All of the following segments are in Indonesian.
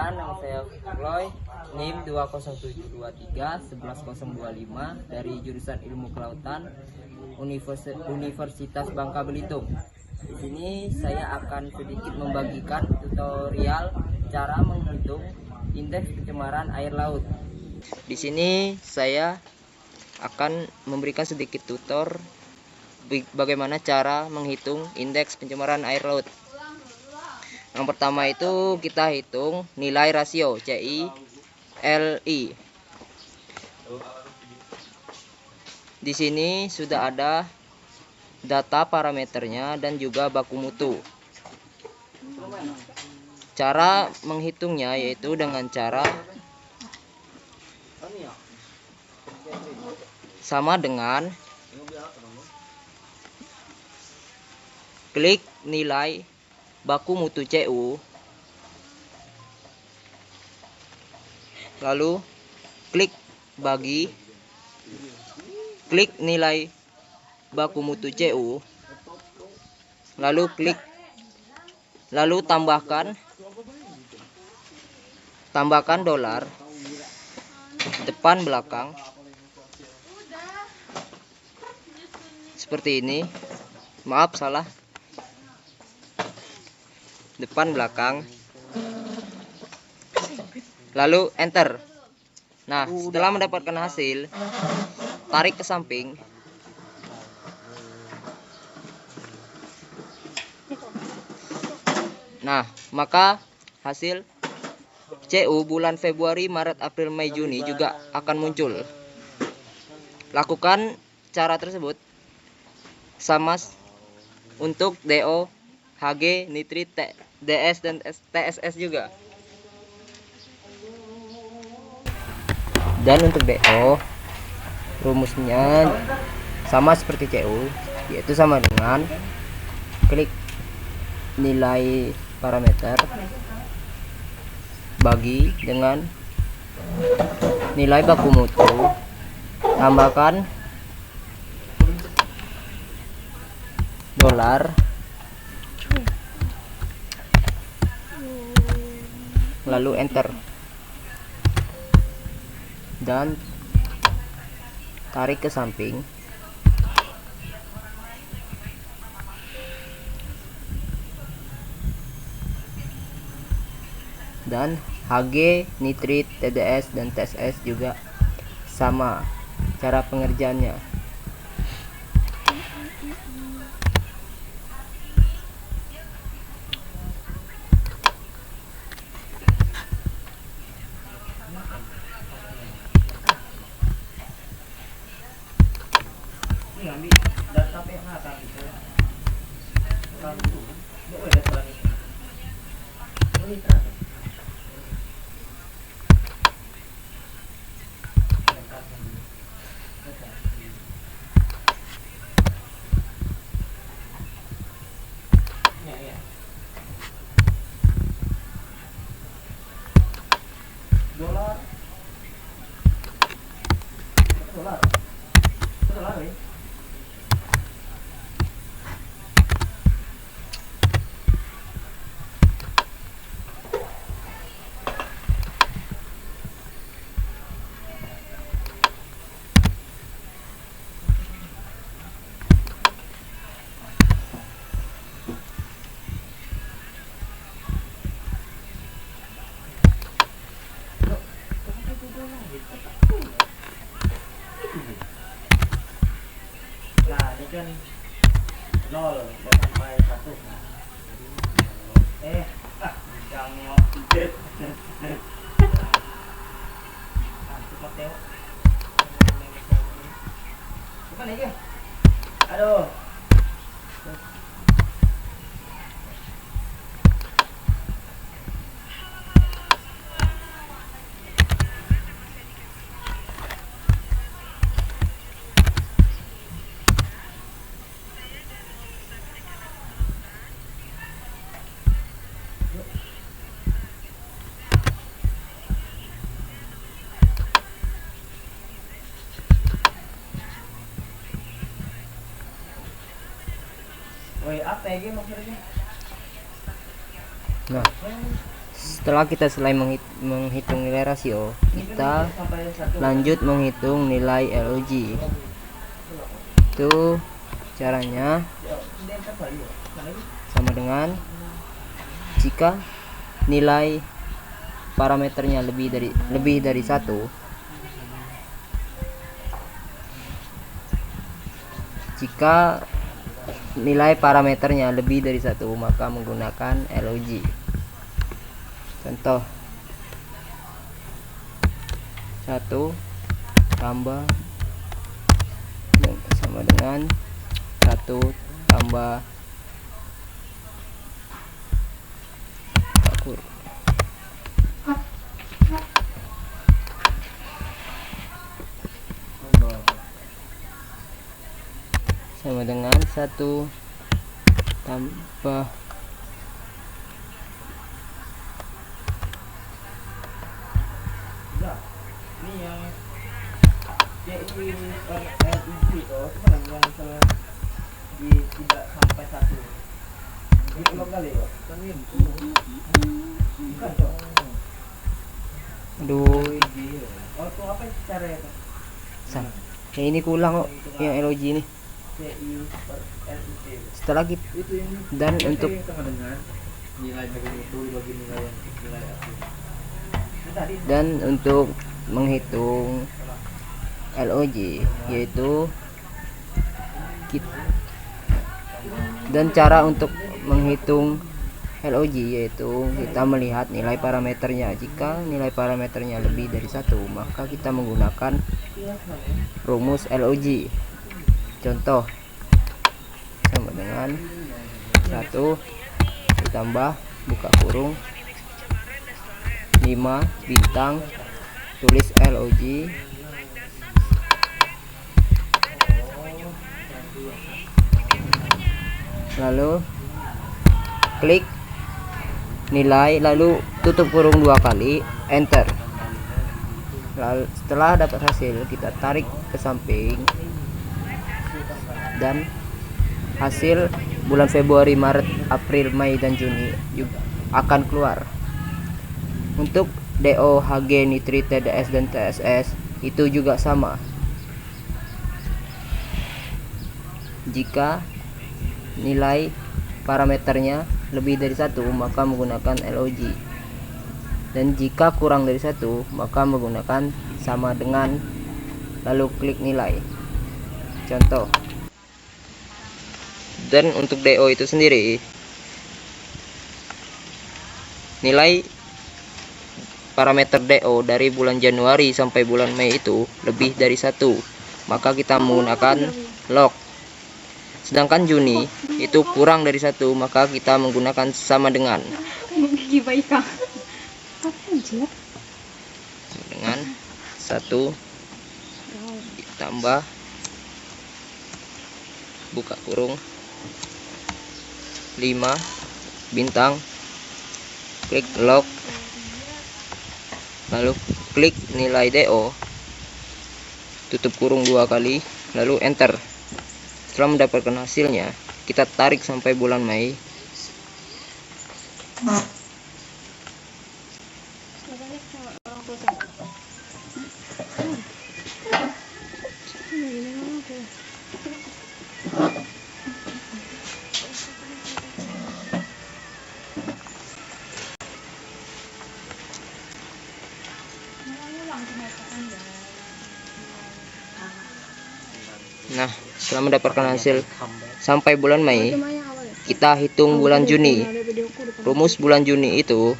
Perkenalkan, nama saya Floy, NIM 20723-11025 dari jurusan Ilmu Kelautan Universitas Bangka Belitung. Di sini saya akan sedikit membagikan tutorial cara menghitung indeks pencemaran air laut. Di sini saya akan memberikan sedikit tutor bagaimana cara menghitung indeks pencemaran air laut. Yang pertama itu kita hitung nilai rasio CI/LI. Di sini sudah ada data parameternya dan juga baku mutu. Cara menghitungnya yaitu dengan cara sama dengan klik nilai baku mutu CU, lalu klik bagi, klik nilai baku mutu CU, lalu tambahkan dolar depan belakang seperti ini. Maaf, salah, depan belakang, lalu enter. Nah, setelah mendapatkan hasil, tarik ke samping. Nah, maka hasil CU bulan Februari, Maret, April, Mei, Juni juga akan muncul. Lakukan cara tersebut sama untuk DO, HG, nitrit, DS, dan TSS juga. Dan untuk DO, rumusnya sama seperti CU, yaitu sama dengan klik nilai parameter bagi dengan nilai baku mutu, tambahkan dolar, lalu enter dan tarik ke samping. Dan HG, nitrit, TDS, dan TSS juga sama cara pengerjaannya. Nah, ini kan 0 sampai 1. Jangan cepat tengok. Cepat lagi. Aduh. Nah, Setelah kita selesai menghitung nilai rasio, kita lanjut menghitung nilai LOG. Itu caranya sama dengan jika nilai parameternya lebih dari 1, jika nilai parameternya lebih dari 1 maka menggunakan LOG. Contoh 1 tambah sama dengan 1 tambah sama dengan 1 tambah ini yang CI LIG itu yang misalnya di tidak sampai 1 ini belum kali ya kan ini bukan dong. aduh Oh itu apa caranya tuh? ya ini kurang kok yang LOG ini. CI per LIG Setelah kita itu yang dan untuk sama dengan nilai bagian itu dibagi nilai yang nilai asli. Tadi dan untuk menghitung LOG yaitu dan cara untuk menghitung LOG yaitu kita melihat nilai parameternya. Jika nilai parameternya lebih dari 1 maka kita menggunakan rumus LOG. Contoh sama dengan 1 ditambah buka kurung 5 bintang tulis LOG lalu klik nilai lalu tutup kurung 2 kali enter. Lalu setelah dapat hasil kita tarik ke samping dan hasil bulan Februari, Maret, April, Mei dan Juni akan keluar. Untuk DO, HG, nitrit, TDS dan TSS itu juga sama. Jika nilai parameternya lebih dari 1 maka menggunakan LOG, dan jika kurang dari 1 maka menggunakan sama dengan lalu klik nilai. Contoh, dan untuk DO itu sendiri nilai parameter DO dari bulan Januari sampai bulan Mei itu lebih dari 1 maka kita menggunakan log. Sedangkan Juni itu kurang dari 1 maka kita menggunakan sama dengan dengan 1 ditambah buka kurung 5 bintang klik log lalu klik nilai DO tutup kurung 2 kali lalu enter. Setelah mendapatkan hasilnya kita tarik sampai bulan Mei. Nah, setelah mendapatkan hasil sampai bulan Mei, kita hitung bulan Juni. Rumus bulan Juni itu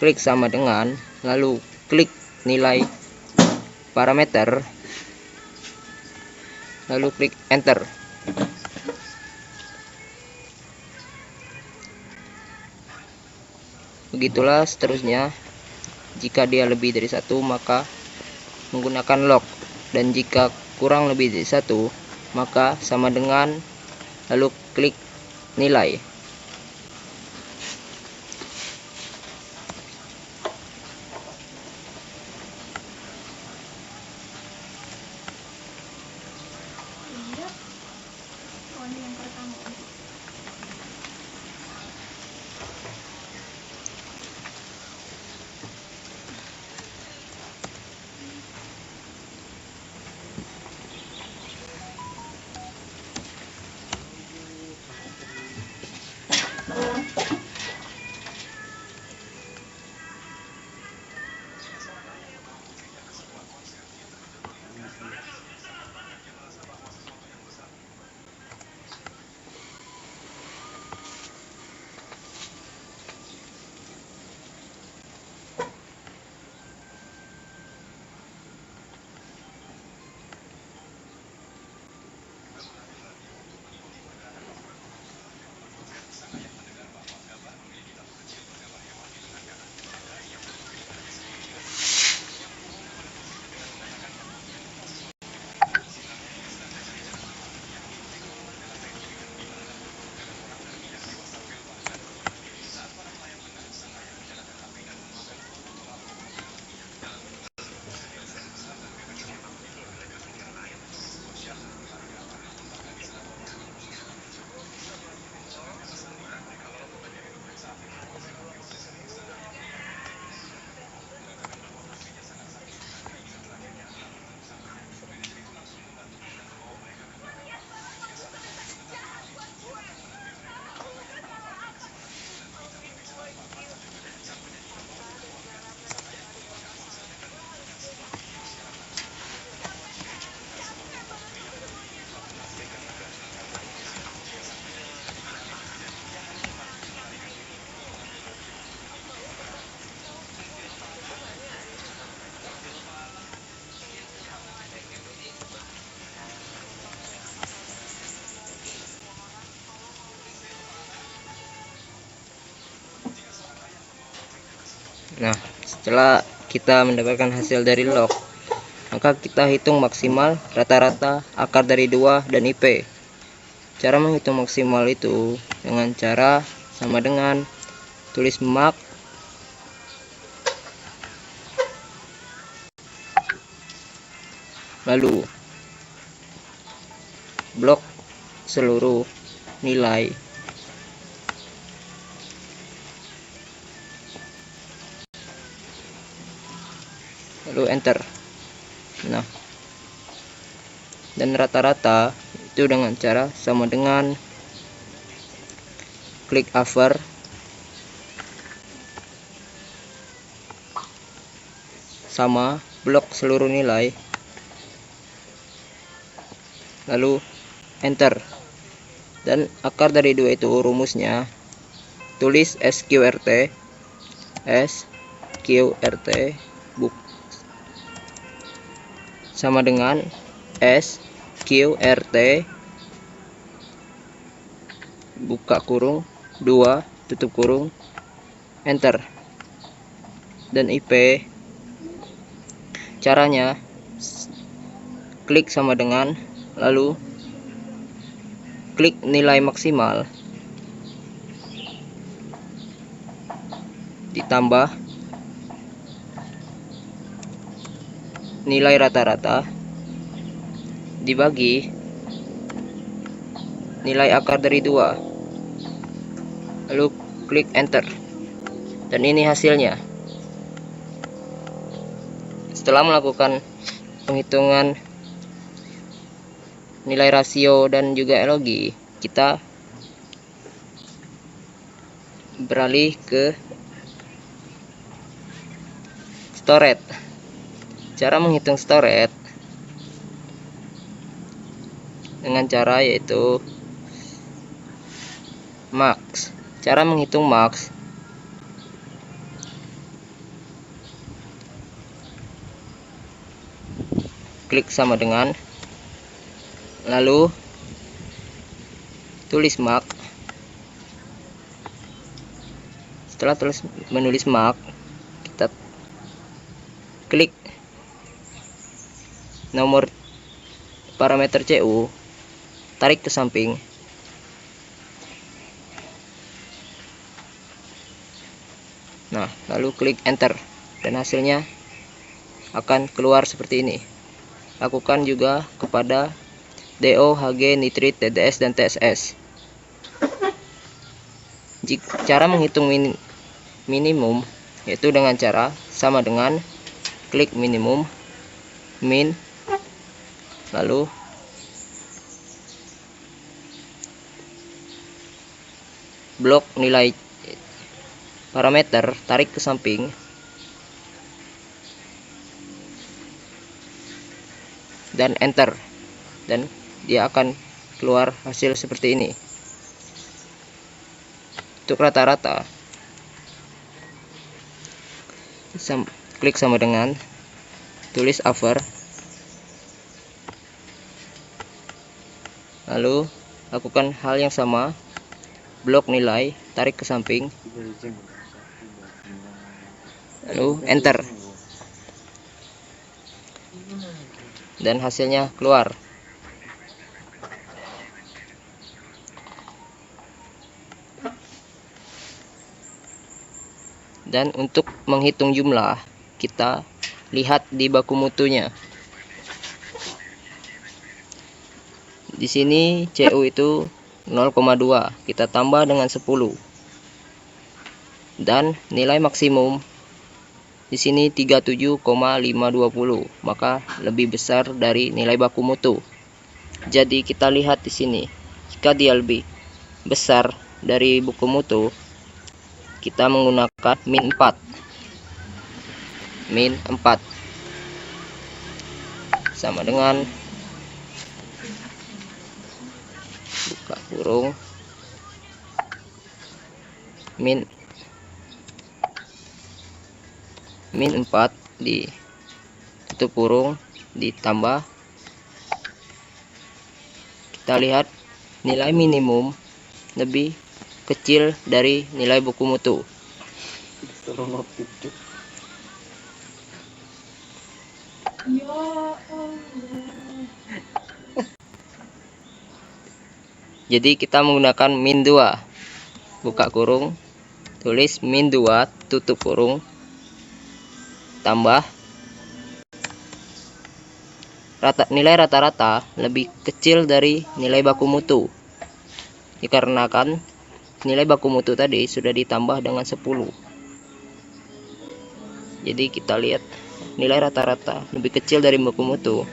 klik sama dengan lalu klik nilai parameter lalu klik enter. Begitulah seterusnya. Jika dia lebih dari 1 maka menggunakan log, dan jika kurang lebih dari 1 maka sama dengan lalu klik nilai. Nah, setelah kita mendapatkan hasil dari log, maka kita hitung maksimal, rata-rata, akar dari 2, dan IP. Cara menghitung maksimal itu dengan cara sama dengan tulis max lalu blok seluruh nilai lalu enter. Nah, dan rata-rata itu dengan cara sama dengan klik over sama blok seluruh nilai lalu enter. Dan akar dari 2 itu rumusnya tulis SQRT buk sama dengan SQRT buka kurung 2 tutup kurung enter. Dan IP caranya klik sama dengan lalu klik nilai maksimal ditambah nilai rata-rata dibagi nilai akar dari 2 lalu klik enter. Dan ini hasilnya. Setelah melakukan penghitungan nilai rasio dan juga logi, kita beralih ke storage. Cara menghitung storage dengan cara yaitu max. Cara menghitung max klik sama dengan lalu tulis max. Setelah menulis max, kita klik nomor parameter CU, tarik ke samping. Nah, lalu klik enter dan hasilnya akan keluar seperti ini. Lakukan juga kepada DO, HG, nitrit, TDS, dan TSS. Cara menghitung minimum yaitu dengan cara sama dengan klik minimum, min, lalu blok nilai parameter, tarik ke samping, dan enter. Dan dia akan keluar hasil seperti ini. Untuk rata-rata, klik sama dengan tulis over, lalu lakukan hal yang sama, blok nilai, tarik ke samping, lalu enter, dan hasilnya keluar. Dan untuk menghitung jumlah, kita lihat di baku mutunya. Di sini CU itu 0,2, kita tambah dengan 10. Dan nilai maksimum di sini 37,520, maka lebih besar dari nilai baku mutu. Jadi kita lihat di sini, jika dia lebih besar dari buku mutu, kita menggunakan min 4 sama dengan buka kurung min 4 di tutup kurung ditambah, kita lihat nilai minimum lebih kecil dari nilai buku mutu. Jadi kita menggunakan min 2, buka kurung, tulis min 2 tutup kurung, tambah nilai rata-rata lebih kecil dari nilai baku mutu, dikarenakan nilai baku mutu tadi sudah ditambah dengan 10. Jadi kita lihat nilai rata-rata lebih kecil dari baku mutu,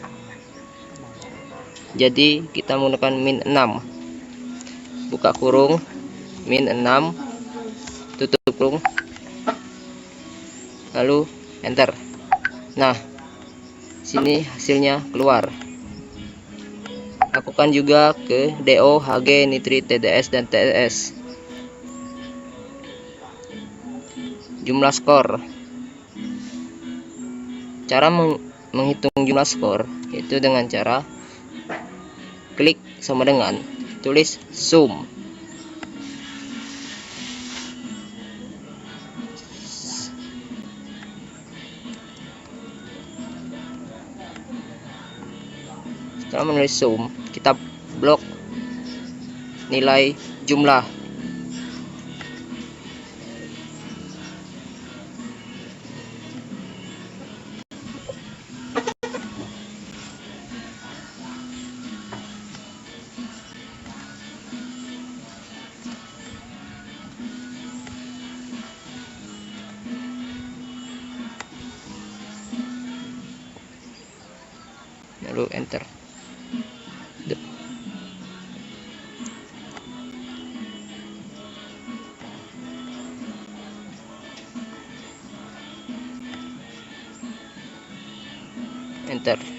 jadi kita menggunakan min 6, buka kurung, min 6 tutup kurung, lalu enter. Nah, sini hasilnya keluar. Lakukan juga ke DO, HG, nitrit, TDS, dan TS. Jumlah skor. Cara menghitung jumlah skor yaitu dengan cara klik sama dengan tulis sum. Setelah menulis sum, kita blok nilai jumlah. Lalu enter. Enter.